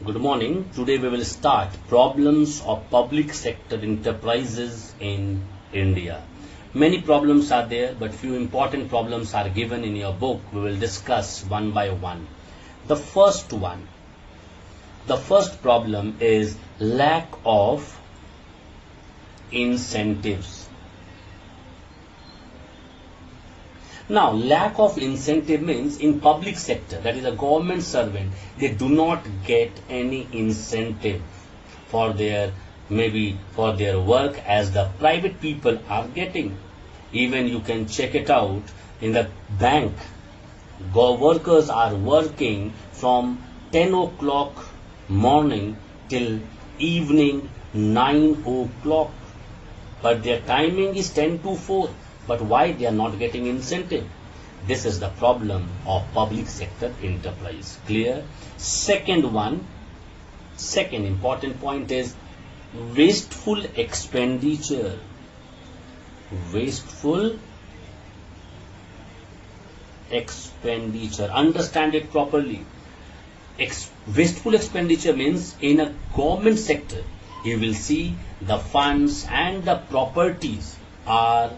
Good morning. Today we will start problems of public sector enterprises in India. Many problems are there, but few important problems are given in your book. We will discuss one by one. The first problem is lack of incentives. Now, lack of incentive means in public sector, that is a government servant, they do not get any incentive for their work as the private people are getting. Even you can check it out in the bank. Workers are working from 10 o'clock morning till evening 9 o'clock, but their timing is 10 to 4. But why they are not getting incentive? This is the problem of public sector enterprise. Clear? Second important point is wasteful expenditure. Wasteful expenditure. Understand it properly. Wasteful expenditure means in a government sector, you will see the funds and the properties are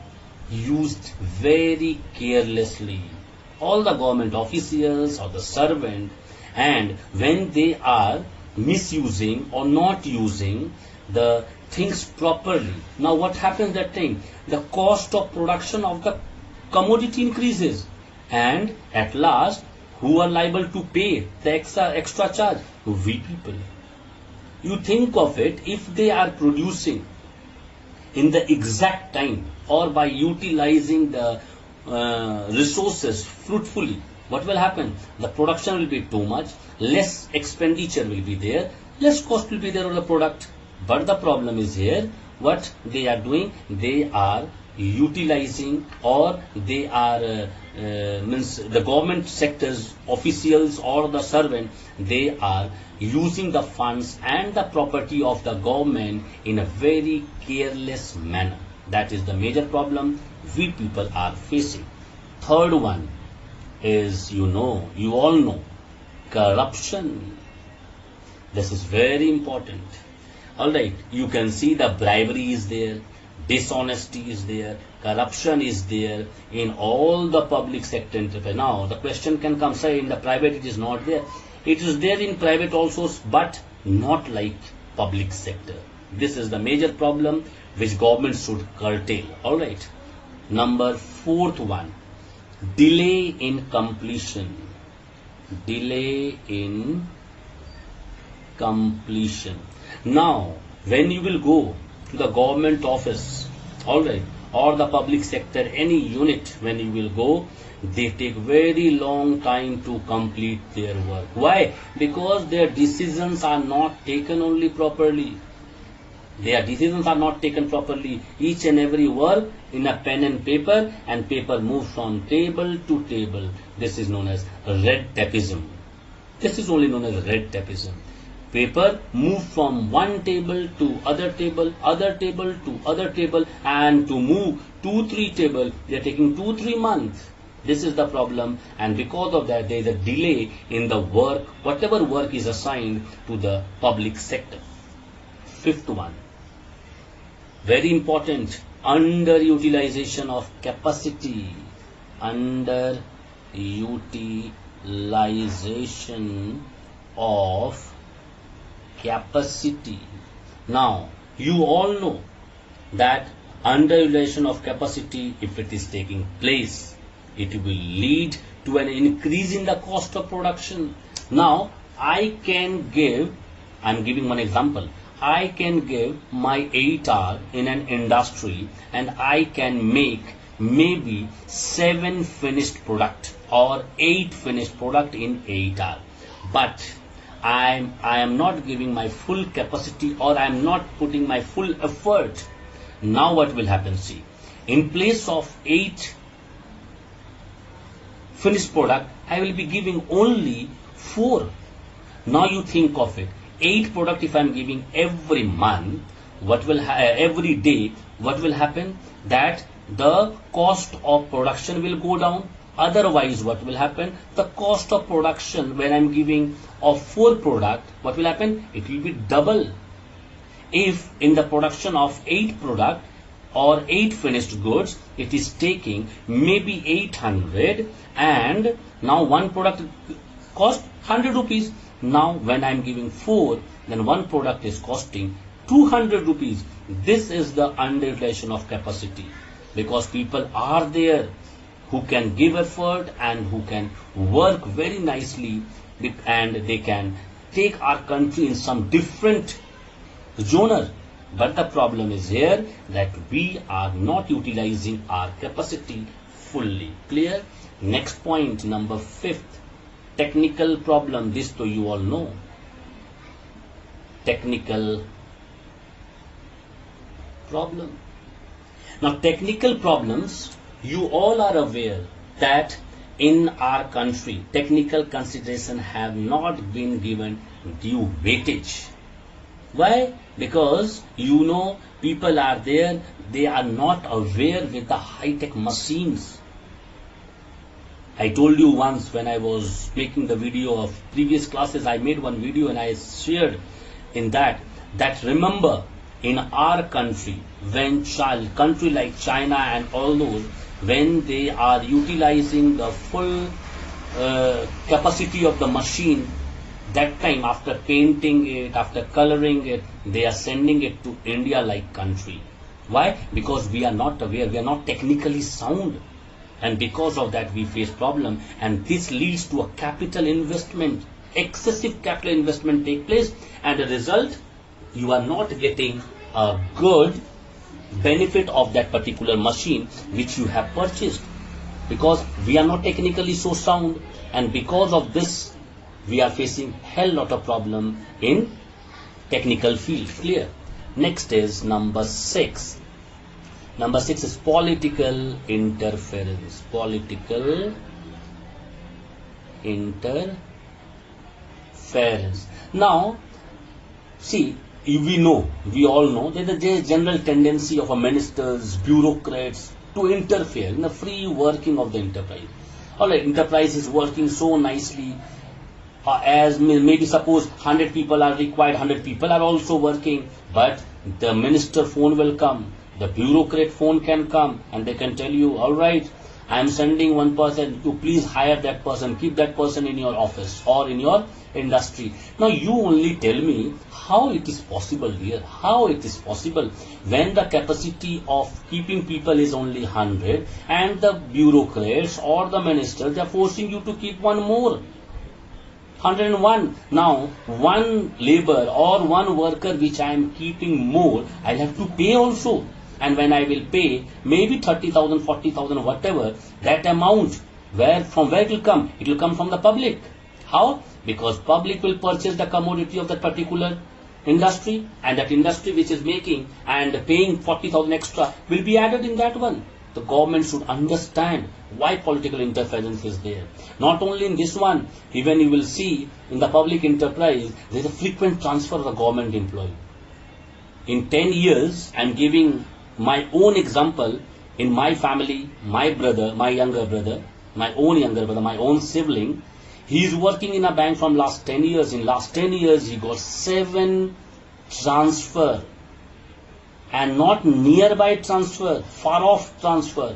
used very carelessly. All the government officials or the servant, and when they are misusing or not using the things properly, now what happens that thing? The cost of production of the commodity increases, and at last who are liable to pay the extra charge? We people. You think of it, if they are producing in the exact time or by utilizing the resources fruitfully, what will happen? The production will be too much, less expenditure will be there, less cost will be there on the product. But the problem is here, what they are doing, they are utilizing, or they are means the government sectors officials or the servant, they are using the funds and the property of the government in a very careless manner. That is the major problem we people are facing. Third one is, you all know, corruption. This is very important. Alright, you can see the bribery is there, dishonesty is there, corruption is there in all the public sector enterprise. Now, the question can come, say, in the private it is not there. It is there in private also, but not like public sector. This is the major problem which government should curtail. Alright. Number fourth one, delay in completion. Delay in completion. Now, when you will go to the government office, alright, or the public sector, any unit, when you will go, they take very long time to complete their work. Why? Because their decisions are not taken only properly. Their decisions are not taken properly. Each and every work in a pen and paper moves from table to table. This is known as red tapeism. This is only known as red tapeism. Paper move from one table to other table to other table, and to move 2-3 table, they are taking 2-3 months. This is the problem, and because of that there is a delay in the work, whatever work is assigned to the public sector. Fifth one, very important, underutilization of capacity. Underutilization of capacity. Now, you all know that underutilization of capacity, if it is taking place, it will lead to an increase in the cost of production. Now, I'm giving one example. I can give my 8 hours in an industry, and I can make maybe 7 finished product or 8 finished product in 8 hours. But I am not giving my full capacity, or I am not putting my full effort. Now what will happen? See, in place of 8 finished product, I will be giving only 4. Now you think of it, 8 product if I am giving every month, every day, what will happen? That the cost of production will go down, Otherwise, what will happen? The cost of production when I'm giving of 4 product, what will happen? It will be double. If in the production of 8 product or 8 finished goods, it is taking maybe 800, and now one product cost 100 rupees. Now when I am giving 4, then one product is costing 200 rupees. This is the underutilization of capacity, because people are there who can give effort and who can work very nicely, and they can take our country in some different genre. But the problem is here that we are not utilizing our capacity fully. Clear? Next point, number 5th, technical problem. This to you all know. Technical problem. Now, technical problems, you all are aware that in our country, technical consideration have not been given due weightage. Why? Because people are there, they are not aware with the high-tech machines. I told you once when I was making the video of previous classes, I made one video and I shared in that remember, in our country, when country like China and all those, when they are utilizing the full capacity of the machine, that time after painting it, after coloring it, they are sending it to India like country. Why? Because we are not aware, we are not technically sound, and because of that we face problem, and this leads to a capital investment, excessive capital investment take place, and the result, you are not getting a good benefit of that particular machine which you have purchased, because we are not technically so sound, and because of this we are facing hell lot of problem in technical field. Clear? Next is number 6. Number 6 is political interference. Political interference. Now, see, we all know that there is general tendency of ministers, bureaucrats to interfere in the free working of the enterprise. Alright, enterprise is working so nicely, as maybe suppose 100 people are required, 100 people are also working, but the minister phone will come, the bureaucrat phone can come, and they can tell you, alright, I am sending one person, to please hire that person, keep that person in your office or in your industry. Now you only tell me how it is possible here, how it is possible when the capacity of keeping people is only 100 and the bureaucrats or the ministers, they are forcing you to keep one more, 101. Now one labor or one worker which I am keeping more, I have to pay also. And when I will pay maybe 30,000, 40,000, whatever, that amount, from where it will come? It will come from the public. How? Because public will purchase the commodity of that particular industry, and that industry which is making and paying 40,000 extra will be added in that one. The government should understand why political interference is there. Not only in this one, even you will see in the public enterprise, there is a frequent transfer of the government employee. In 10 years, I am giving my own example. In my family, my brother, my younger brother, my own sibling, he is working in a bank from last 10 years. In last 10 years, he got 7 transfer, and not nearby transfer, far off transfer.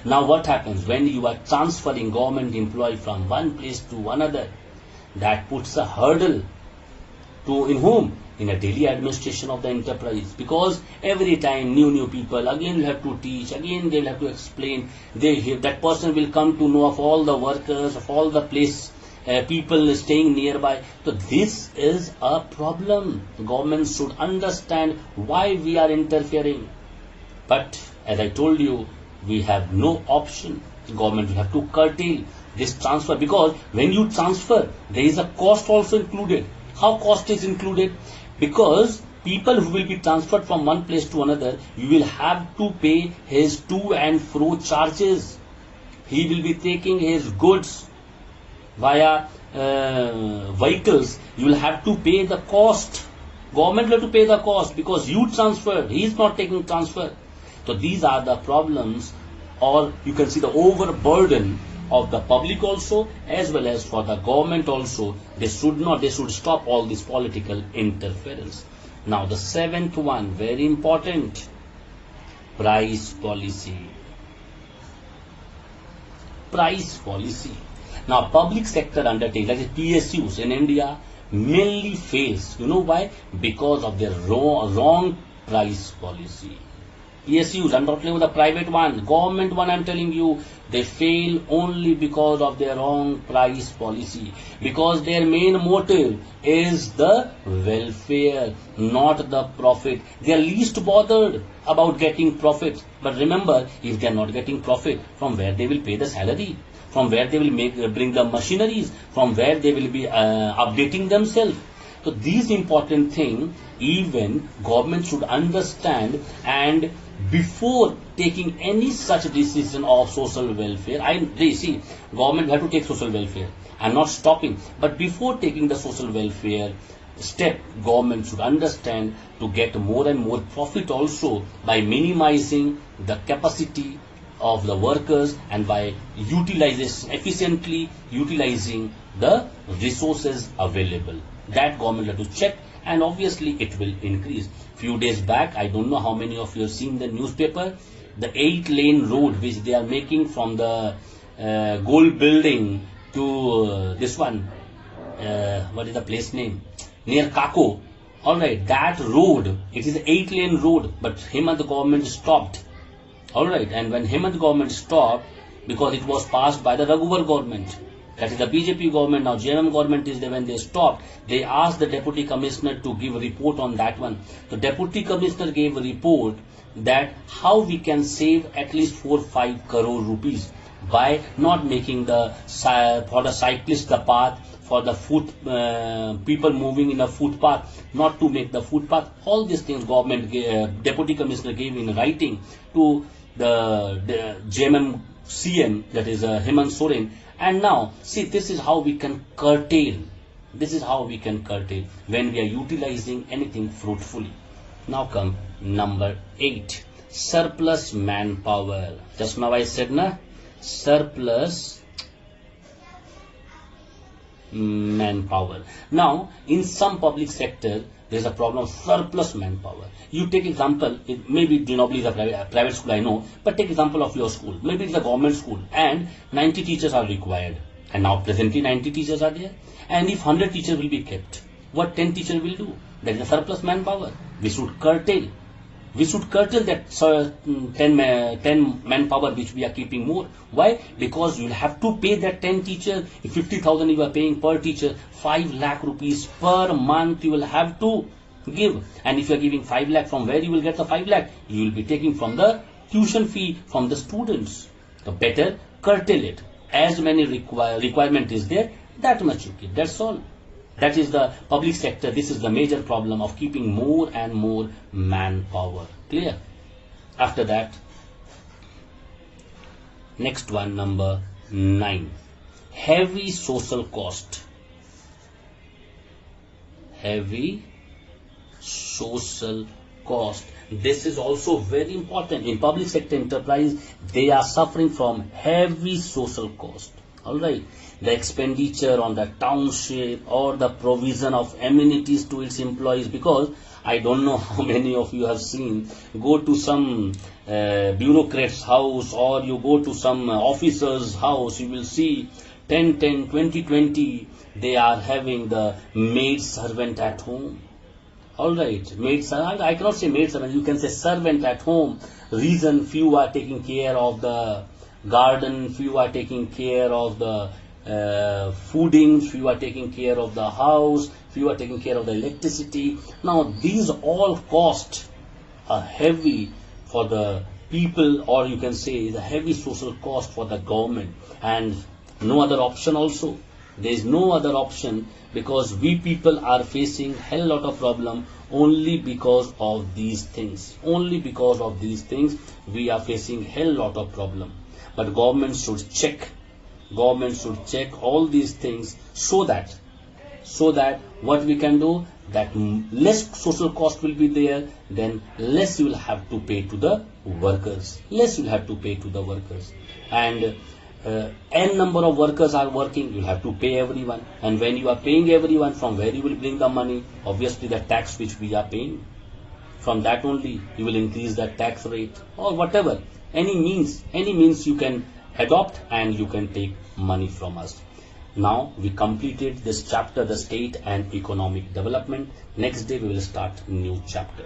Now what happens when you are transferring government employee from one place to another? That puts a hurdle to in whom? In a daily administration of the enterprise, because every time new people again will have to teach, again they will have to explain. That person will come to know of all the workers, of all the place people staying nearby. So this is a problem. Government should understand why we are interfering. But as I told you, we have no option. Government will have to curtail this transfer, because when you transfer, there is a cost also included. How cost is included? Because people who will be transferred from one place to another, you will have to pay his to and fro charges. He will be taking his goods via vehicles. You will have to pay the cost. Government will have to pay the cost because you transferred. He is not taking transfer. So these are the problems or you can see the overburden of the public also, as well as for the government also. They should stop all this political interference. Now the seventh one, very important, price policy. Price policy. Now public sector undertakings, that is PSUs in India, mainly fails. You know why? Because of their wrong price policy. PSUs, I'm not talking about the private one, government one, I'm telling you, they fail only because of their wrong price policy. Because their main motive is the welfare, not the profit. They are least bothered about getting profit. But remember, if they are not getting profit, from where they will pay the salary? From where they will bring the machineries? From where they will be updating themselves? So these important things, even government should understand, and before taking any such decision of social welfare, they see government have to take social welfare. I'm not stopping, but before taking the social welfare step, government should understand to get more and more profit also by minimizing the capacity of the workers and by efficiently utilizing the resources available. That government have to check, and obviously it will increase. Few days back, I don't know how many of you have seen the newspaper, the 8-lane road which they are making from the Gold Building to this one, what is the place name? Near Kako. Alright, that road, it is an 8-lane road, but Hemant government stopped. Alright, and when Hemant government stopped, because it was passed by the Raghuvar government, that is the BJP government, now JM government is there, when they stopped, they asked the deputy commissioner to give a report on that one. The deputy commissioner gave a report that how we can save at least 4-5 crore rupees by not making for the cyclist the path, for the people moving in a footpath, not to make the footpath. All these things government deputy commissioner gave in writing to the JMM CM, that is Hemant Soren. And now, see, this is how we can curtail. This is how we can curtail when we are utilizing anything fruitfully. Now come number 8, surplus manpower. Just now I said, na, surplus manpower. Now, in some public sector, there is a problem of surplus manpower. You take example, maybe Dinobli is a private school, I know, but take example of your school. Maybe it's a government school and 90 teachers are required. And now presently 90 teachers are there. And if 100 teachers will be kept, what 10 teachers will do? That is a surplus manpower. We should curtail. We should curtail that 10 manpower which we are keeping more. Why? Because you will have to pay that 10 teachers. If 50,000 you are paying per teacher, 5 lakh rupees per month you will have to give. And if you are giving 5 lakh, from where you will get the 5 lakh? You will be taking from the tuition fee from the students. So better curtail it. As many requirement is there, that much you keep. That's all. That is the public sector. This is the major problem of keeping more and more manpower. Clear? After that, next one, number 9. Heavy social cost. Heavy social cost. This is also very important. In public sector enterprise, they are suffering from heavy social cost. Alright, the expenditure on the township or the provision of amenities to its employees, because I don't know how many of you have seen, go to some bureaucrat's house or you go to some officer's house, you will see 10, 20, they are having the maid servant at home. Alright, maid servant, I cannot say maid servant, you can say servant at home. Reason, few are taking care of the garden, few are taking care of the fooding, few are taking care of the house, few are taking care of the electricity. Now these all cost are heavy for the people, or you can say the heavy social cost for the government, and no other option also. There is no other option, because we people are facing hell lot of problem only because of these things. Only because of these things we are facing hell lot of problem. But government should check. Government should check all these things so that what we can do, that less social cost will be there, then less you will have to pay to the workers. Less you will have to pay to the workers. And n number of workers are working, you will have to pay everyone. And when you are paying everyone, from where you will bring the money? Obviously the tax which we are paying. From that only you will increase the tax rate or whatever. Any means you can adopt and you can take money from us. Now we completed this chapter, the state and economic development. Next day we will start new chapter.